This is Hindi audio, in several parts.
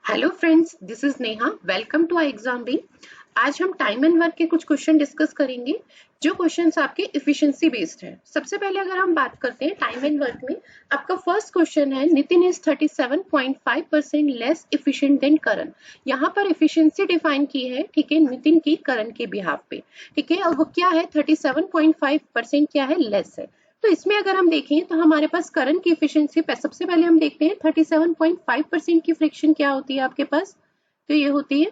Hello friends, this is Neha. Welcome to I exam B. आज हम टाइम एंड वर्क के कुछ क्वेश्चन डिस्कस करेंगे जो क्वेश्चंस आपके इफिशिएंसी बेस्ड है। सबसे पहले अगर हम बात करते हैं टाइम एंड वर्क में, आपका फर्स्ट क्वेश्चन है Nitin is 37.5% less efficient than Karan. यहाँ पर इफिशिएंसी डिफाइन की है, ठीक है, नितिन की करण के बिहाफ पे, ठीक है, और वो क्या है 37.5% क्या है, लेस है। तो इसमें अगर हम देखें तो हमारे पास करंट की एफिशिएंसी पे सबसे पहले हम देखते हैं 37.5% की फ्रिक्शन क्या होती है आपके पास। तो ये होती है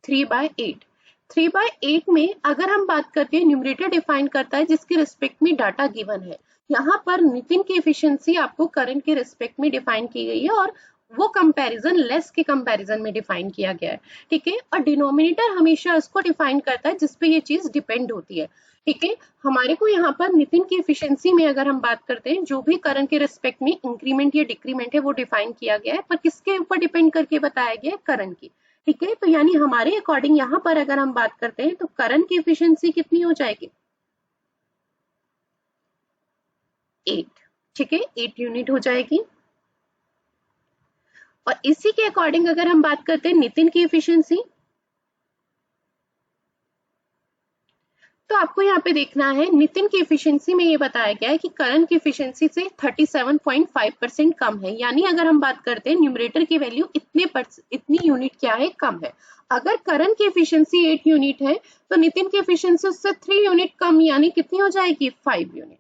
3/8। 3/8 में अगर हम बात करते हैं, न्यूमरेटर डिफाइन करता है जिसके रिस्पेक्ट में डाटा गिवन है। यहाँ पर नितिन की एफिशिएंसी आपको करंट के रिस्पेक्ट में डिफाइन की गई है और वो कंपैरिजन लेस के कंपैरिजन में डिफाइन किया गया है, ठीक है। और डिनोमिनेटर हमेशा उसको डिफाइन करता है जिसपे ये चीज डिपेंड होती है, ठीक है। हमारे को यहाँ पर नितिन की एफिशिएंसी में अगर हम बात करते हैं, जो भी करंट के रिस्पेक्ट में इंक्रीमेंट या डिक्रीमेंट है वो डिफाइन किया गया है, पर किसके ऊपर डिपेंड करके बताया गया है, करंट की, ठीक है। तो यानी हमारे अकॉर्डिंग यहाँ पर अगर हम बात करते हैं तो करंट की एफिशिएंसी कितनी हो जाएगी, 8, ठीक है, 8 यूनिट हो जाएगी। और इसी के अकॉर्डिंग अगर हम बात करते हैं नितिन की एफिशिएंसी, तो आपको यहाँ पे देखना है नितिन की एफिशिएंसी में ये बताया गया है कि करण की एफिशिएंसी से 37.5% कम है। यानी अगर हम बात करते हैं न्यूमरेटर की वैल्यू इतनी यूनिट क्या है, कम है। अगर करण की एफिशिएंसी 8 यूनिट है तो नितिन की एफिशिएंसी उससे 3 यूनिट कम, यानी कितनी हो जाएगी, 5 यूनिट।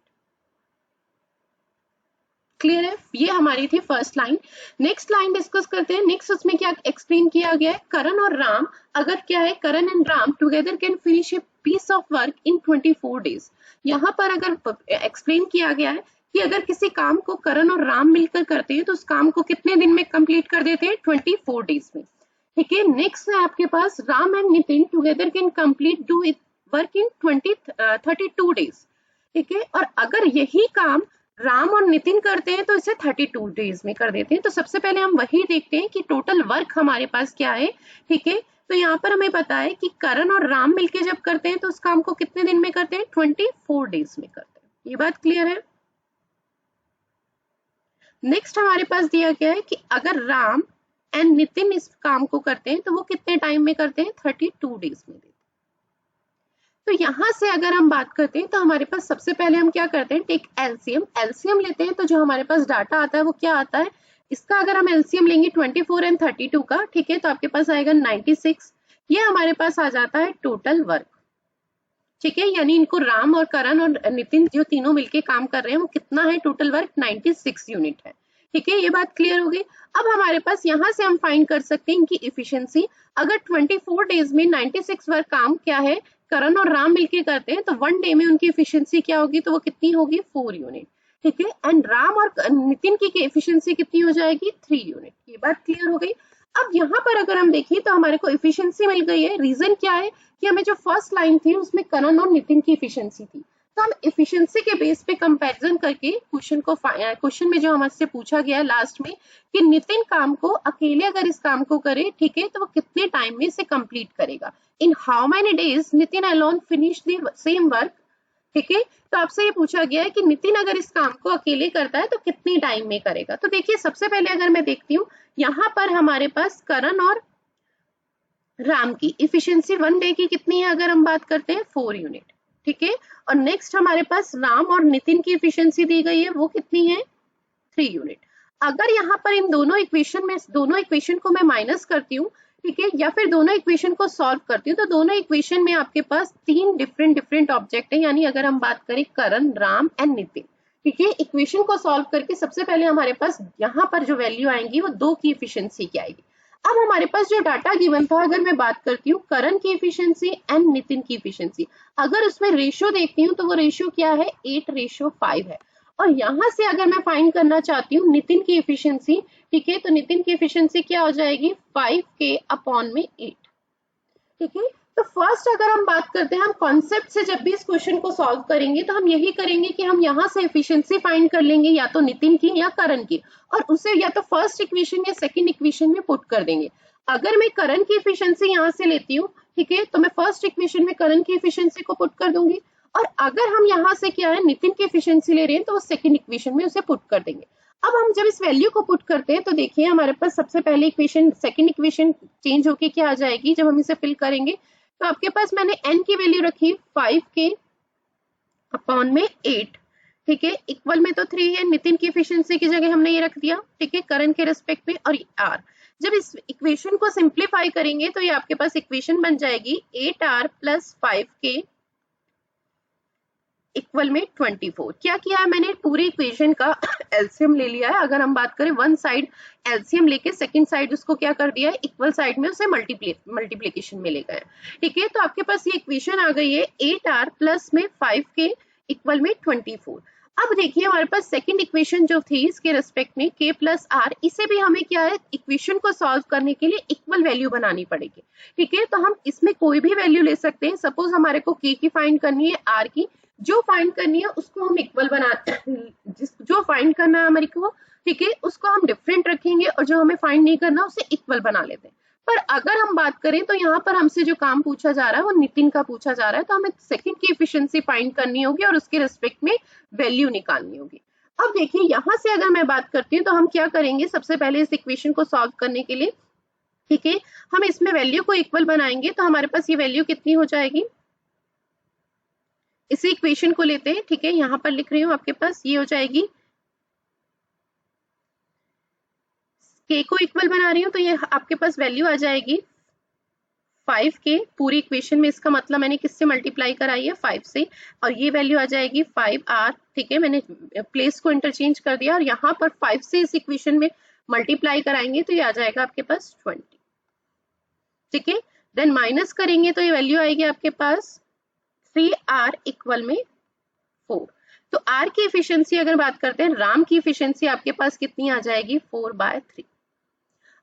क्लियर है, ये हमारी थी first line. Next line discuss करते हैं। नेक्स्ट उसमें क्या एक्सप्लेन किया गया है, करण और राम, अगर क्या है, Karan and Ram together can finish a piece of work in 24 days. यहाँ पर अगर एक्सप्लेन किया गया है कि अगर किसी काम को करण और राम मिलकर करते हैं तो उस काम को कितने दिन में कंप्लीट कर देते हैं, 24 डेज में, ठीक है। नेक्स्ट है आपके पास Ram and Nitin together can complete do it work in 32 days, ठीक है। और अगर यही काम राम और नितिन करते हैं तो इसे 32 डेज में कर देते हैं। तो सबसे पहले हम वही देखते हैं कि टोटल वर्क हमारे पास क्या है, ठीक है। तो यहाँ पर हमें पता है कि करण और राम मिलके जब करते हैं तो उस काम को कितने दिन में करते हैं, 24 डेज में करते हैं। ये बात क्लियर है। नेक्स्ट हमारे पास दिया गया है कि अगर राम एंड नितिन इस काम को करते हैं तो वो कितने टाइम में करते हैं, 32 डेज में देते हैं। तो यहां से अगर हम बात करते हैं तो हमारे पास सबसे पहले हम क्या करते हैं, टेक एलसीएम। एलसीएम लेते हैं तो जो हमारे पास डाटा आता है वो क्या आता है, इसका अगर हम एलसीएम लेंगे 24 एंड 32 का, ठीक है, तो आपके पास आएगा 96। ये हमारे पास आ जाता है टोटल वर्क, ठीक है। यानी इनको राम और करण और नितिन जो तीनों मिलके काम कर रहे हैं वो कितना है, टोटल वर्क 96 यूनिट है, ठीक है। ये बात क्लियर हो गई। अब हमारे पास यहाँ से हम फाइंड कर सकते हैं इनकी इफिशियंसी। अगर 24 डेज में 96 वर्क काम क्या है, करण और राम मिलके करते हैं तो 1 डे में उनकी इफिशियंसी क्या होगी, तो वो कितनी होगी, 4 यूनिट, ठीक है। एंड राम और नितिन की एफिशिएंसी कितनी हो जाएगी, 3 यूनिट। ये बात क्लियर हो गई। अब यहाँ पर अगर हम देखें तो हमारे को एफिशिएंसी मिल गई है। रीजन क्या है कि हमें जो फर्स्ट लाइन थी उसमें करण और नितिन की एफिशिएंसी थी, तो हम एफिशिएंसी के बेस पे कंपैरिजन करके क्वेश्चन में जो हमसे पूछा गया लास्ट में कि नितिन काम को अकेले अगर इस काम को करे, ठीक है, तो वो कितने टाइम में इसे कंप्लीट करेगा, in how many days Nitin alone finish the same work, ठीक है। तो आपसे ये पूछा गया है कि नितिन अगर इस काम को अकेले करता है तो कितनी टाइम में करेगा। तो देखिए सबसे पहले अगर मैं देखती हूँ यहाँ पर हमारे पास करण और राम की इफिशियंसी 1 डे की कितनी है, अगर हम बात करते हैं 4 यूनिट, ठीक है। और नेक्स्ट हमारे पास राम और नितिन की इफिशियंसी दी गई है, वो कितनी है, 3 यूनिट। अगर यहाँ पर इन दोनों इक्वेशन को मैं माइनस करती हूँ, ठीक है, या फिर दोनों इक्वेशन को सॉल्व करती हूँ, तो दोनों इक्वेशन में आपके पास 3 डिफरेंट ऑब्जेक्ट है। यानी अगर हम बात करें करण, राम एंड नितिन, ठीक है, इक्वेशन को सॉल्व करके सबसे पहले हमारे पास यहाँ पर जो वैल्यू आएंगी वो 2 की इफिशियंसी की आएगी। अब हमारे पास जो डाटा गिवन था, अगर मैं बात करती हूँ करण की इफिशियंसी एंड नितिन की इफिशियंसी, अगर उसमें रेशियो देखती हूँ तो वो रेशियो क्या है, 8:5 है। और यहाँ से अगर मैं फाइंड करना चाहती हूँ नितिन की एफिशिएंसी, ठीक है, तो नितिन की एफिशिएंसी क्या हो जाएगी, 5k/8, ठीक है। तो फर्स्ट अगर हम बात करते हैं, हम कॉन्सेप्ट से जब भी इस क्वेश्चन को सॉल्व करेंगे तो हम यही करेंगे कि हम यहाँ से एफिशिएंसी फाइंड कर लेंगे, या तो नितिन की या करण की, और उसे या तो फर्स्ट इक्वेशन या सेकंड इक्वेशन में पुट कर देंगे। अगर मैं करण की एफिशिएंसी यहाँ से लेती हूँ, ठीक है, तो मैं फर्स्ट इक्वेशन में करण की एफिशिएंसी को पुट कर दूंगी, और अगर हम यहाँ से क्या है नितिन की एफिशिएंसी ले रहे हैं तो वो सेकंड इक्वेशन में उसे पुट कर देंगे। अब हम जब इस वैल्यू को पुट करते हैं तो देखिए हमारे पास सबसे पहले इक्वेशन, सेकंड इक्वेशन चेंज होके क्या आ जाएगी जब हम इसे फिल करेंगे। तो आपके पास मैंने n की वैल्यू रखी 5k अपॉन में 8, ठीक है, इक्वल में तो 3 है, नितिन की एफिशिएंसी की जगह हमने ये रख दिया, ठीक है, करंट के रेस्पेक्ट में, और r। जब इस इक्वेशन को सिंप्लीफाई करेंगे तो ये आपके पास इक्वेशन बन जाएगी 8r प्लस 5k इक्वल में 24। क्या किया है मैंने, पूरी इक्वेशन का एलसीएम ले लिया है। अगर हम बात करें वन साइड एलसीएम लेके सेकंड साइड उसको क्या कर दिया है, इक्वल साइड में उसे मल्टीप्लिकेशन में ले गए, ठीक है। तो आपके पास ये इक्वेशन आ गई है 8r प्लस में 5k इक्वल में 24। अब देखिए हमारे पास सेकंड इक्वेशन जो थी इसके रेस्पेक्ट में k प्लस r, इसे भी हमें क्या है इक्वेशन को सॉल्व करने के लिए इक्वल वैल्यू बनानी पड़ेगी, ठीक है। तो हम इसमें कोई भी वैल्यू ले सकते हैं। सपोज हमारे को k की फाइंड करनी है, r की जो फाइंड करनी है उसको हम इक्वल बना, जो फाइंड करना है हमारे को, ठीक है, उसको हम डिफरेंट रखेंगे और जो हमें फाइंड नहीं करना उसे इक्वल बना लेते हैं। पर अगर हम बात करें तो यहाँ पर हमसे जो काम पूछा जा रहा है वो नितिन का पूछा जा रहा है, तो हमें सेकंड की एफिशिएंसी फाइंड करनी होगी और उसके रेस्पेक्ट में वैल्यू निकालनी होगी। अब देखिए यहाँ से अगर मैं बात करती हूँ तो हम क्या करेंगे, सबसे पहले इस इक्वेशन को सॉल्व करने के लिए, ठीक है, हम इसमें वैल्यू को इक्वल बनाएंगे। तो हमारे पास ये वैल्यू कितनी हो जाएगी, इसी इक्वेशन को लेते हैं, ठीक है, यहाँ पर लिख रही हूँ आपके पास ये हो जाएगी, k को इक्वल बना रही हूँ तो ये आपके पास वैल्यू आ जाएगी 5k पूरी इक्वेशन में। इसका मतलब मैंने किससे मल्टीप्लाई कराई है, 5 से, और ये वैल्यू आ जाएगी 5r, ठीक है, मैंने प्लेस को इंटरचेंज कर दिया और यहाँ पर 5 से इस इक्वेशन में मल्टीप्लाई कराएंगे तो ये आ जाएगा आपके पास 20, ठीक है। देन माइनस करेंगे तो ये वैल्यू आएगी आपके पास 3r इक्वल में 4। तो r की एफिशिएंसी अगर बात करते हैं, राम की एफिशिएंसी आपके पास कितनी आ जाएगी 4/3।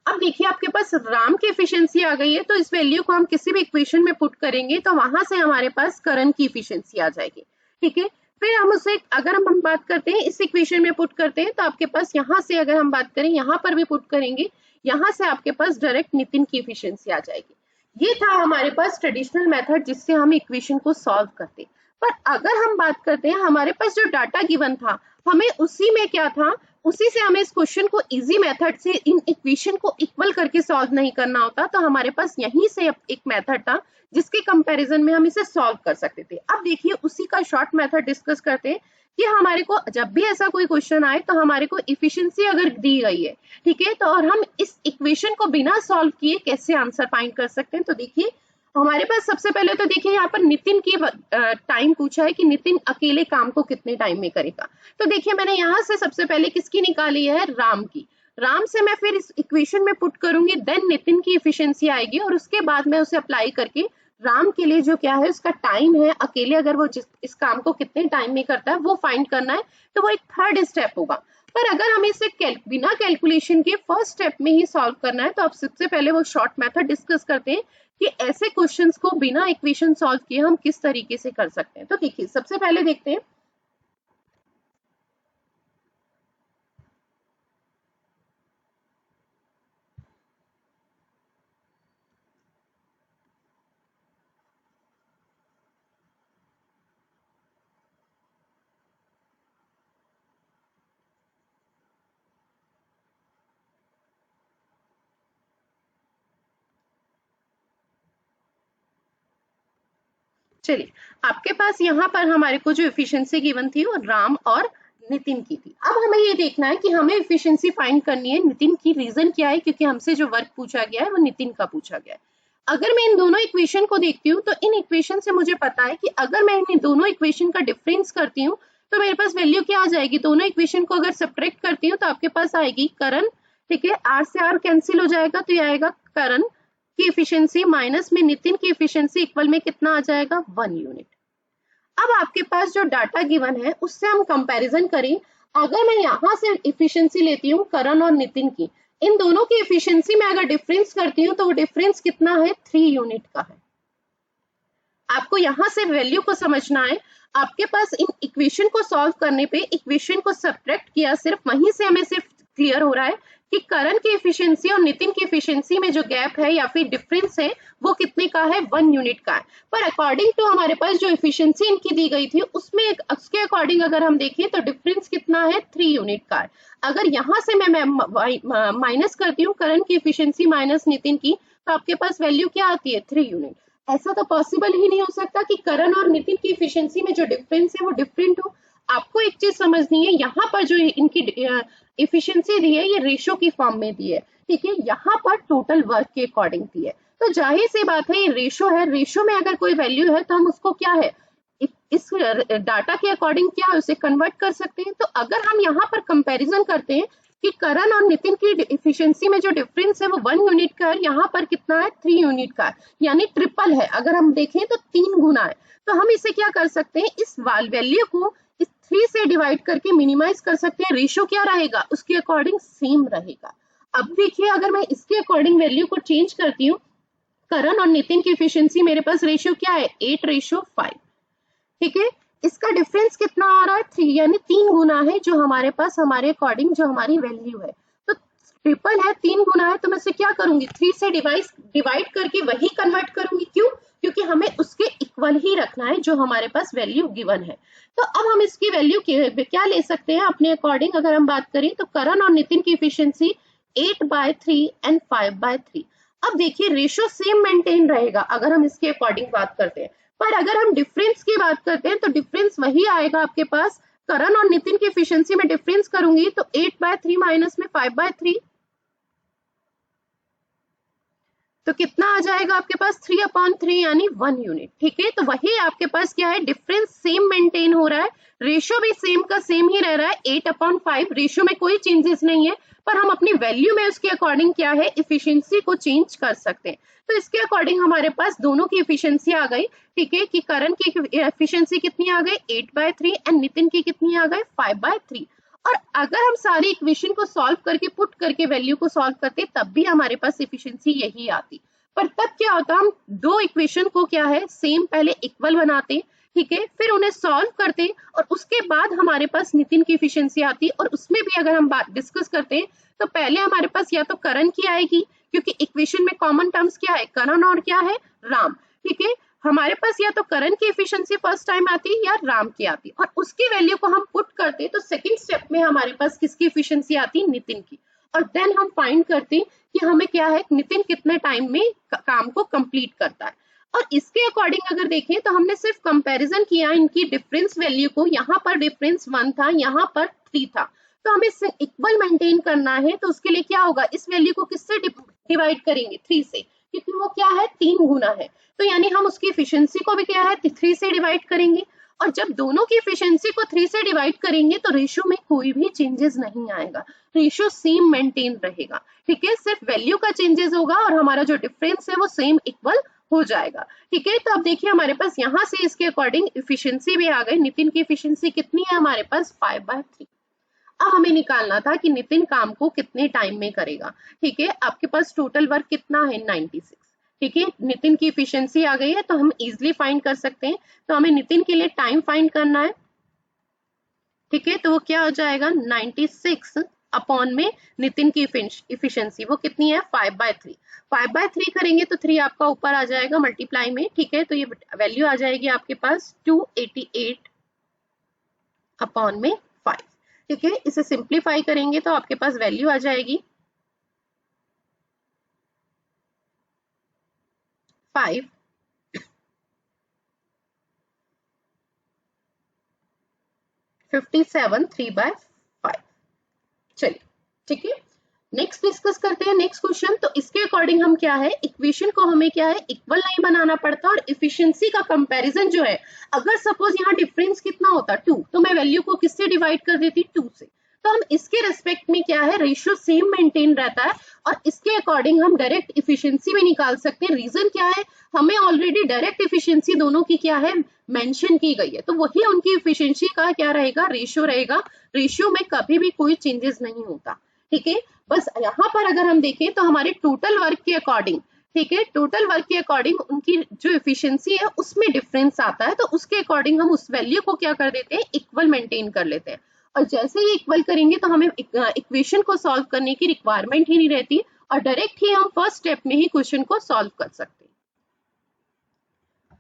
अब देखिए आपके पास राम की एफिशिएंसी आ गई है, तो इस वैल्यू को हम किसी भी इक्वेशन में पुट करेंगे तो वहां से हमारे पास करण की एफिशिएंसी आ जाएगी, ठीक है। फिर हम उसे अगर हम बात करते हैं इस इक्वेशन में पुट करते हैं तो आपके पास यहाँ से अगर हम बात करें यहाँ पर भी पुट करेंगे, यहाँ से आपके पास डायरेक्ट नितिन की एफिशिएंसी आ जाएगी। ये था हमारे पास ट्रेडिशनल मेथड जिससे हम इक्वेशन को सॉल्व करते। पर अगर हम बात करते हैं हमारे पास जो डाटा गिवन था, हमें उसी में क्या था, उसी से हमें इस क्वेश्चन को इजी मेथड से इन इक्वेशन को इक्वल करके सॉल्व नहीं करना होता, तो हमारे पास यहीं से एक मेथड था जिसके कंपैरिजन में हम इसे सॉल्व कर सकते थे। अब देखिए उसी का शॉर्ट मेथड डिस्कस करते हैं कि हमारे को जब भी ऐसा कोई क्वेश्चन आए तो हमारे को एफिशिएंसी अगर दी गई है, ठीक है, तो और हम इस इक्वेशन को बिना सॉल्व किए कैसे आंसर फाइंड कर सकते हैं। तो देखिए हमारे पास सबसे पहले तो देखिए यहाँ पर नितिन की टाइम पूछा है कि नितिन अकेले काम को कितने टाइम में करेगा। तो देखिए मैंने यहाँ से सबसे पहले किसकी निकाली है, राम की। राम से मैं फिर इस इक्वेशन में पुट करूंगी, देन नितिन की एफिशिएंसी आएगी और उसके बाद मैं उसे अप्लाई करके राम के लिए जो क्या है उसका टाइम है, अकेले अगर वो इस काम को कितने टाइम में करता है वो फाइंड करना है, तो वो एक थर्ड स्टेप होगा। पर अगर हमें इसे बिना कैलकुलेशन के फर्स्ट स्टेप में ही सॉल्व करना है तो आप सबसे पहले वो शॉर्ट मेथड डिस्कस करते हैं कि ऐसे क्वेश्चंस को बिना इक्वेशन सॉल्व किए हम किस तरीके से कर सकते हैं। तो देखिए सबसे पहले देखते हैं, चलिए आपके पास यहाँ पर हमारे को जो एफिशिएंसी गिवन थी वो राम और नितिन की थी। अब हमें ये देखना है कि हमें एफिशिएंसी फाइंड करनी है नितिन की। रीजन क्या है, क्योंकि हमसे जो वर्क पूछा गया है वो नितिन का पूछा गया है। अगर मैं इन दोनों इक्वेशन को देखती हूँ तो इन इक्वेशन से मुझे पता है कि अगर मैं इन दोनों इक्वेशन का डिफरेंस करती हूँ तो मेरे पास वैल्यू क्या आ जाएगी, दोनों इक्वेशन को अगर सब्ट्रैक्ट करती हूँ तो आपके पास आएगी करण, ठीक है, आर से आर कैंसिल हो जाएगा तो ये आएगा करण की एफिशिएंसी माइनस में नितिन की एफिशिएंसी इक्वल में कितना आ जाएगा 1 यूनिट। अब आपके पास जो डाटा गिवन है उससे हम कंपैरिजन करें। अगर मैं यहाँ से एफिशिएंसी लेती हूँ करण और नितिन की, इन दोनों की एफिशिएंसी में अगर डिफरेंस करती हूँ तो वो डिफरेंस कितना है, 3 यूनिट का है। आपको यहाँ से वैल्यू को समझना है। आपके पास इन इक्वेशन को सॉल्व करने पे इक्वेशन को सब्ट्रैक्ट किया, सिर्फ वहीं से हमें सिर्फ क्लियर हो रहा है कि करण की एफिशिएंसी और नितिन की एफिशिएंसी में जो गैप है या फिर डिफरेंस है वो कितने का है, 1 यूनिट का है। पर अकॉर्डिंग टू हमारे पास जो एफिशिएंसी इनकी दी गई थी उसमें उसके अकॉर्डिंग अगर हम देखें तो डिफरेंस कितना है, 3 यूनिट का है। अगर यहाँ से मैं माइनस करती हूँ करण की एफिशिएंसी माइनस नितिन की, तो आपके पास वैल्यू क्या आती है, 3 यूनिट। ऐसा तो पॉसिबल ही नहीं हो सकता कि करण और नितिन की एफिशिएंसी में जो डिफरेंस है वो डिफरेंट हो। आपको एक चीज समझनी है, यहाँ पर जो इनकी एफिशिएंसी दी है ये रेशो की फॉर्म में दी है, ठीक है, यहाँ पर टोटल वर्क के अकॉर्डिंग दी है। तो जाहिर सी बात है ये रेशो है, रेशो में अगर कोई वैल्यू है तो हम उसको क्या है, इस डाटा के अकॉर्डिंग क्या है उसे कन्वर्ट कर सकते हैं। तो अगर हम यहाँ पर कंपैरिजन करते हैं कि करण और नितिन की एफिशिएंसी में जो डिफरेंस है वो 1 यूनिट का है, यहाँ पर कितना है, 3 यूनिट का है, यानी ट्रिपल है। अगर हम देखें तो 3 गुना है। तो हम इसे क्या कर सकते हैं, इस वैल्यू को इस 3 से डिवाइड करके मिनिमाइज कर सकते हैं। रेशो क्या रहेगा, उसके अकॉर्डिंग सेम रहेगा। अब देखिए अगर मैं इसके अकॉर्डिंग वैल्यू को चेंज करती हूँ, करण और नितिन की एफिशिएंसी मेरे पास रेशियो क्या है, 8:5, ठीक है। इसका डिफरेंस कितना आ रहा है, 3, यानी 3 गुना है जो हमारे पास हमारे अकॉर्डिंग जो हमारी वैल्यू है। तो ट्रिपल है, 3 गुना है, तो मैं इसे क्या करूंगी, 3 से डिवाइड करके वही कन्वर्ट करूंगी। क्यों, क्योंकि हमें उसके इक्वल ही रखना है जो हमारे पास वैल्यू गिवन है। तो अब हम इसकी वैल्यू क्या ले सकते हैं अपने अकॉर्डिंग। अगर हम बात करें तो करण और नितिन की एफिशिएंसी 8/3 एंड 5/3। अब देखिए रेशियो सेम मेंटेन रहेगा अगर हम इसके अकॉर्डिंग बात करते हैं, पर अगर हम डिफरेंस की बात करते हैं तो डिफरेंस वही आएगा आपके पास। करण और नितिन की एफिशिएंसी में डिफरेंस करूंगी तो 8/3 माइनस में 5/3, तो कितना आ जाएगा आपके पास, 3/3 यानी 1 यूनिट, ठीक है। तो वही आपके पास क्या है, डिफरेंस सेम मेंटेन हो रहा है, रेशियो भी सेम का सेम ही रह रहा है, 8/5। रेशियो में कोई चेंजेस नहीं है, पर हम अपनी वैल्यू में उसके अकॉर्डिंग क्या है, एफिशिएंसी को चेंज कर सकते हैं। तो इसके अकॉर्डिंग हमारे पास दोनों की एफिशिएंसी आ गई, ठीक है, कि करण की एफिशिएंसी कितनी आ गई, 8/3 एंड नितिन की कितनी आ गई, 5/3। और अगर हम सारी इक्वेशन को सॉल्व करके पुट करके वैल्यू को सॉल्व करते तब भी हमारे पास एफिशिएंसी यही आती। पर तब क्या होता, हम दो इक्वेशन को क्या है, सेम पहले इक्वल बनाते, ठीक है, फिर उन्हें सॉल्व करते और उसके बाद हमारे पास नितिन की एफिशिएंसी आती। और उसमें भी अगर हम बात डिस्कस करते हैं तो पहले हमारे पास या तो करण की आएगी, क्योंकि इक्वेशन में कॉमन टर्म्स क्या है, करण और क्या है, राम, ठीक है। हमारे पास या तो करण की एफिशिएंसी फर्स्ट टाइम आती है या राम की आती, और उसकी वैल्यू को हम पुट करते तो सेकंड स्टेप में हमारे पास किसकी एफिशिएंसी आती, नितिन की। और देन हम फाइंड करते कि हमें क्या है, नितिन कितने टाइम में काम को कंप्लीट करता है। और इसके अकॉर्डिंग अगर देखें तो हमने सिर्फ कंपैरिजन किया इनकी डिफरेंस वैल्यू को, यहाँ पर डिफरेंस 1 था, यहाँ पर 3 था, तो हमें इससे इक्वल मेंटेन करना है। तो उसके लिए क्या होगा, इस वैल्यू को किससे डिवाइड करेंगे, 3 से, क्योंकि वो क्या है, 3 गुना है। तो यानी हम उसकी एफिशिएंसी को भी क्या है, 3 से डिवाइड करेंगे। और जब दोनों की एफिशिएंसी को 3 से डिवाइड करेंगे तो रेशियो में कोई भी चेंजेस नहीं आएगा, रेशियो सेम मेंटेन रहेगा, ठीक है। सिर्फ वैल्यू का चेंजेस होगा और हमारा जो डिफरेंस है वो सेम इक्वल हो जाएगा, ठीक है। तो अब देखिए हमारे पास यहाँ से इसके अकॉर्डिंग एफिशिएंसी भी आ गई। नितिन की एफिशिएंसी कितनी है हमारे पास, 5/3। अब हमें निकालना था कि नितिन काम को कितने टाइम में करेगा, ठीक है। आपके पास टोटल वर्क कितना है, 96, ठीक है। नितिन की एफिशिएंसी आ गई है तो हम इजीली फाइंड कर सकते हैं। तो हमें नितिन के लिए टाइम फाइंड करना है, ठीक है। तो वो क्या हो जाएगा, 96 अपॉन में नितिन की एफिशिएंसी वो कितनी है, 5/3। 5/3 करेंगे तो 3 आपका ऊपर आ जाएगा मल्टीप्लाई में, ठीक है। तो ये वैल्यू आ जाएगी आपके पास 288 अपॉन में 5, ठीक है। इसे सिंप्लीफाई करेंगे तो आपके पास वैल्यू आ जाएगी 557 3/5। चलिए, ठीक है। नेक्स्ट डिस्कस करते हैं नेक्स्ट क्वेश्चन। तो इसके अकॉर्डिंग हम क्या है, इक्वेशन को हमें क्या है, इक्वल नहीं बनाना पड़ता। और एफिशिएंसी का कंपैरिजन जो है, अगर सपोज यहाँ डिफरेंस कितना होता 2, तो मैं वैल्यू को किससे डिवाइड कर देती, 2 से। तो हम इसके रेस्पेक्ट में क्या है, रेशियो सेम मेंटेन रहता है और इसके अकॉर्डिंग हम डायरेक्ट एफिशिएंसी भी निकाल सकते हैं। रीजन क्या है, हमें ऑलरेडी डायरेक्ट एफिशिएंसी दोनों की क्या है, मेंशन की गई है, तो वही उनकी एफिशिएंसी का क्या रहेगा, रेशियो रहेगा। रेशियो में कभी भी कोई चेंजेस नहीं होता, ठीक है। बस यहाँ पर अगर हम देखें तो हमारे टोटल वर्क के अकॉर्डिंग, ठीक है, टोटल वर्क के अकॉर्डिंग उनकी जो एफिशिएंसी है उसमें डिफरेंस आता है, तो उसके अकॉर्डिंग हम उस वैल्यू को क्या कर देते हैं, इक्वल मेंटेन कर लेते हैं। और जैसे ही इक्वल करेंगे तो हमें इक्वेशन को सॉल्व करने की रिक्वायरमेंट ही नहीं रहती और डायरेक्ट ही हम फर्स्ट स्टेप में ही क्वेश्चन को सॉल्व कर सकते हैं।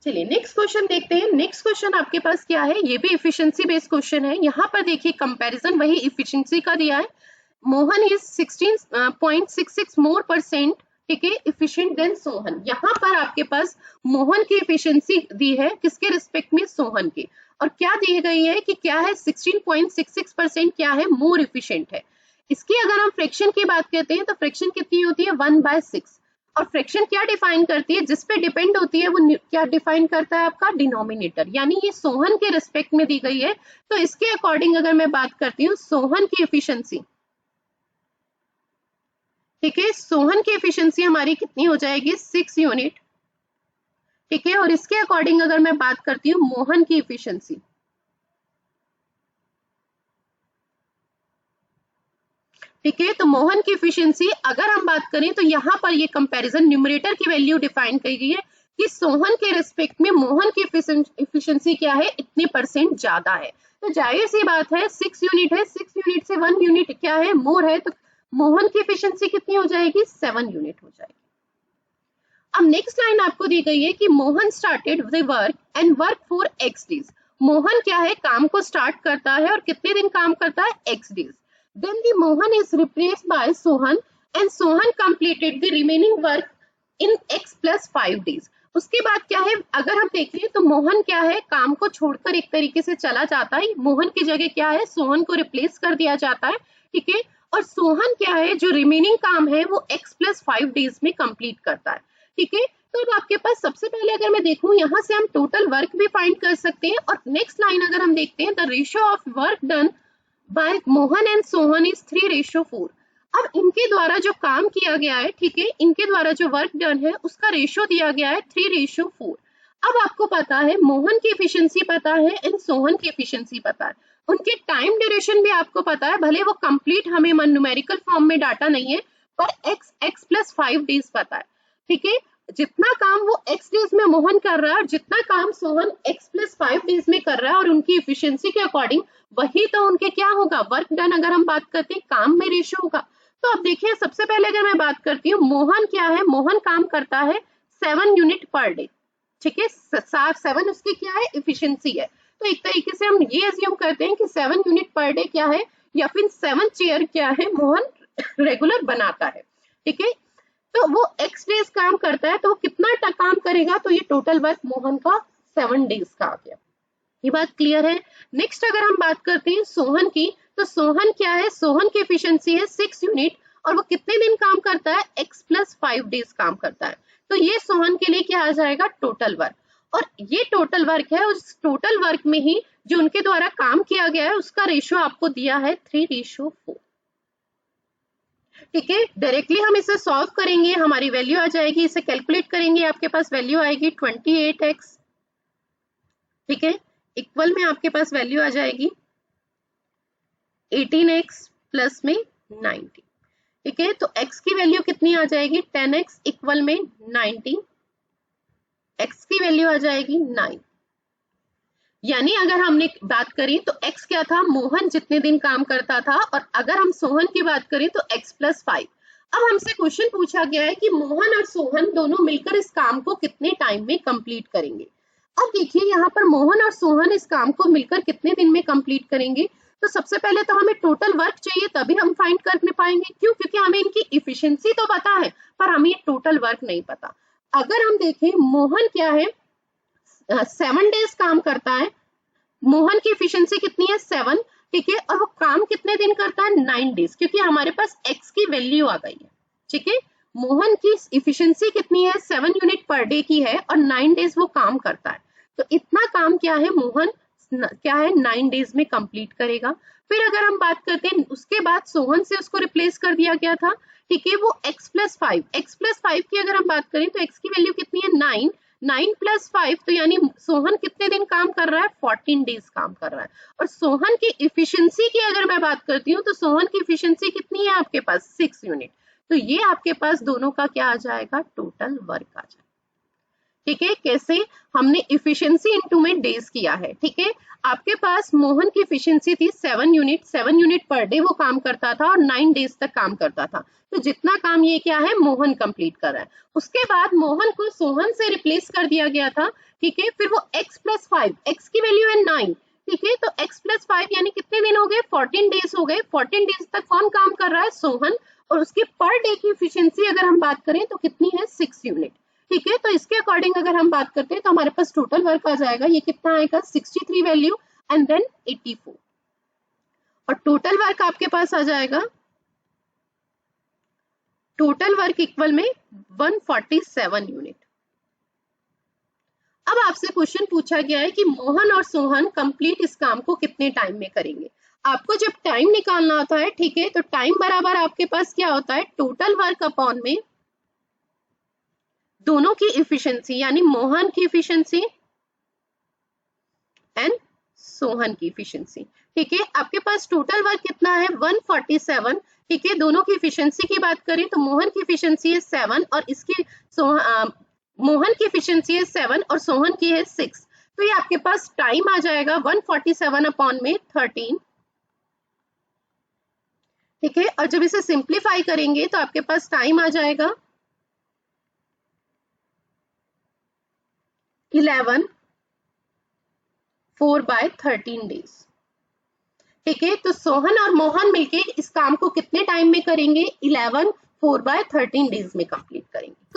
चलिए नेक्स्ट क्वेश्चन देखते हैं। नेक्स्ट क्वेश्चन आपके पास क्या है, ये भी इफिशिएंसी बेस्ड क्वेश्चन है। यहाँ पर देखिए कंपैरिजन वही इफिशिएंसी का दिया है। मोहन इज 16.66 मोर परसेंट, ठीक है, इफिशिएंट देन सोहन। यहाँ पर आपके पास मोहन की इफिशिएंसी दी है किसके रिस्पेक्ट में, सोहन की। और क्या दी गई है कि क्या है 16.66% क्या है, मोर इफिशिएंट है। इसकी अगर हम फ्रैक्शन की बात करते हैं तो फ्रैक्शन कितनी होती है 1/6। और फ्रैक्शन क्या डिफाइन करती है, जिस पे डिपेंड होती है वो क्या डिफाइन करता है आपका डिनोमिनेटर, यानी ये सोहन के रिस्पेक्ट में दी गई है। तो इसके अकॉर्डिंग अगर मैं बात करती हूँ सोहन की एफिशिएंसी, ठीक है, सोहन की एफिशिएंसी हमारी कितनी हो जाएगी 6 यूनिट, ठीक है। और इसके अकॉर्डिंग अगर मैं बात करती हूँ मोहन की एफिशिएंसी, ठीक है, तो मोहन की एफिशिएंसी अगर हम बात करें तो यहाँ पर ये कंपैरिजन न्यूमरेटर की वैल्यू डिफाइन की गई है कि सोहन के रिस्पेक्ट में मोहन की एफिशिएंसी क्या है, इतने परसेंट ज्यादा है। तो जाहिर सी बात है 6 यूनिट है, 6 यूनिट से 1 यूनिट क्या है, मोर है, तो मोहन की एफिशिएंसी कितनी हो जाएगी, 7 यूनिट हो जाएगी। अब नेक्स्ट लाइन आपको दी गई है कि Mohan started the work and work for x days. Mohan क्या है, काम को स्टार्ट करता है और कितने दिन काम करता है, x days. Then the Mohan is replaced by Sohan and Sohan completed the remaining work in x plus 5 days. उसके बाद क्या है, अगर हम देखें तो मोहन क्या है, काम को छोड़कर एक तरीके से चला जाता है। मोहन की जगह क्या है, सोहन को रिप्लेस कर दिया जाता है, ठीक है। और सोहन क्या है, जो रिमेनिंग काम है वो x plus 5 डेज में कंप्लीट करता है, ठीक है। तो अब आपके पास सबसे पहले अगर मैं देखूं, यहाँ से हम टोटल वर्क भी फाइंड कर सकते हैं। और नेक्स्ट लाइन अगर हम देखते हैं, the ratio of work done by Mohan and Sohan is 3:4। अब इनके द्वारा जो काम किया गया है, ठीक है, इनके द्वारा जो वर्क डन है उसका रेशियो दिया गया है 3:4। अब आपको पता है मोहन की एफिशिएंसी पता है एंड सोहन की एफिशिएंसी पता है, उनके टाइम ड्यूरेशन भी आपको पता है, भले वो कंप्लीट हमें न्यूमेरिकल फॉर्म में डाटा नहीं है, पर x plus 5 डेज पता है, ठीक है। जितना काम वो x डेज में मोहन कर रहा है और जितना काम सोहन x plus 5 डेज में कर रहा है, और उनकी एफिशिएंसी के अकॉर्डिंग वही तो उनके क्या होगा, वर्क डन। अगर हम बात करते हैं काम में रेशियो होगा। तो अब देखिए सबसे पहले अगर मैं बात करती हूँ, मोहन क्या है, मोहन काम करता है 7 यूनिट पर डे, ठीक है, 7 उसकी क्या है, एफिशिएंसी है। तो एक तरीके से हम ये अज्यूम करते हैं कि 7 यूनिट पर डे क्या है, या फिर 7 चेयर क्या है, मोहन रेगुलर बनाता है, ठीक है। तो वो x डेज काम करता है, तो वो कितना काम करेगा, तो ये टोटल वर्क मोहन का 7 डेज का आ गया। ये बात क्लियर है। नेक्स्ट अगर हम बात करते हैं सोहन की, तो सोहन क्या है, सोहन की एफिशिएंसी है 6 यूनिट, और वो कितने दिन काम करता है, x plus 5 डेज काम करता है। तो ये सोहन के लिए क्या आ जाएगा, टोटल वर्क। और ये टोटल वर्क है, उस टोटल वर्क में ही जो उनके द्वारा काम किया गया है उसका रेशियो आपको दिया है 3:4, ठीक है। डायरेक्टली हम इसे सॉल्व करेंगे, हमारी वैल्यू आ जाएगी, इसे कैलकुलेट करेंगे, आपके पास वैल्यू आएगी 28x, ठीक है। इक्वल में आपके पास वैल्यू आ जाएगी 18x प्लस में 90, ठीक है। तो x की वैल्यू कितनी आ जाएगी, 10x इक्वल में 90, x की वैल्यू आ जाएगी 9। यानी अगर हमने बात करी तो x क्या था, मोहन जितने दिन काम करता था, और अगर हम सोहन की बात करें तो x plus 5। अब हमसे क्वेश्चन पूछा गया है कि मोहन और सोहन दोनों मिलकर इस काम को कितने टाइम में कंप्लीट करेंगे। अब देखिए यहाँ पर मोहन और सोहन इस काम को मिलकर कितने दिन में कंप्लीट करेंगे। तो सबसे पहले तो हमें टोटल वर्क चाहिए, तभी हम फाइंड कर पाएंगे। क्यों, क्योंकि हमें इनकी इफिशिएंसी तो पता है, पर हमें टोटल वर्क नहीं पता। अगर हम देखें मोहन क्या है, 7 डेज काम करता है, मोहन की एफिशिएंसी कितनी है 7, ठीक है। और वो काम कितने दिन करता है, 9 डेज, क्योंकि हमारे पास x की वैल्यू आ गई है, ठीक है। मोहन की एफिशिएंसी कितनी है, 7 यूनिट पर डे की है, और 9 डेज वो काम करता है। तो इतना काम क्या है, मोहन क्या है 9 डेज में कंप्लीट करेगा। फिर अगर हम बात करते हैं, उसके बाद सोहन से उसको रिप्लेस कर दिया गया था, ठीक है, वो x plus 5, x plus 5 की अगर हम बात करें तो x की वैल्यू कितनी है 9, 9 plus 5, तो यानी सोहन कितने दिन काम कर रहा है, 14 डेज काम कर रहा है। और सोहन की इफिशिएंसी की अगर मैं बात करती हूँ तो सोहन की इफिशिएंसी कितनी है आपके पास, 6 यूनिट। तो ये आपके पास दोनों का क्या आ जाएगा, टोटल वर्क आ जाएगा, ठीक है, कैसे हमने इफिशिएंसी इनटू में डेज किया है। ठीक है, आपके पास मोहन की इफिशिएंसी थी 7 यूनिट पर डे वो काम करता था और 9 डेज तक काम करता था। तो जितना काम ये क्या है, मोहन कंप्लीट कर रहा है। उसके बाद मोहन को सोहन से रिप्लेस कर दिया गया था। ठीक है, फिर वो x+5, x की वैल्यू है 9। ठीक है, तो x+5 यानी कितने दिन हो गए, 14 डेज हो गए। 14 डेज तक कौन काम कर रहा है, सोहन। और उसकी पर डे की इफिशिएंसी अगर हम बात करें तो कितनी है, 6 यूनिट। ठीक है, तो इसके अकॉर्डिंग अगर हम बात करते हैं तो हमारे पास टोटल वर्क आ जाएगा, ये कितना आएगा, 63 वैल्यू एंड देन 84। और टोटल वर्क आपके पास आ जाएगा, टोटल वर्क इक्वल में 147 यूनिट। अब आपसे क्वेश्चन पूछा गया है कि मोहन और सोहन कंप्लीट इस काम को कितने टाइम में करेंगे। आपको जब टाइम निकालना होता है, ठीक है, तो टाइम बराबर आपके पास क्या होता है, टोटल वर्क अपॉन में दोनों की इफिशिएंसी, यानी मोहन की इफिशिएंसी एंड सोहन की इफिशिएंसी। ठीक है, आपके पास टोटल वर्क कितना है, 147। ठीक है, दोनों की इफिशिएंसी की बात करें तो मोहन की इफिशिएंसी है 7 और इसकी मोहन की इफिशिएंसी है 7 और सोहन की है 6। तो ये आपके पास टाइम आ जाएगा 147 अपॉन में 13। ठीक है, और जब इसे सिंप्लीफाई करेंगे तो आपके पास टाइम आ जाएगा 11 4/13 डेज। ठीक है, तो सोहन और मोहन मिलके इस काम को कितने टाइम में करेंगे, 11 4/13 डेज में कंप्लीट करेंगे।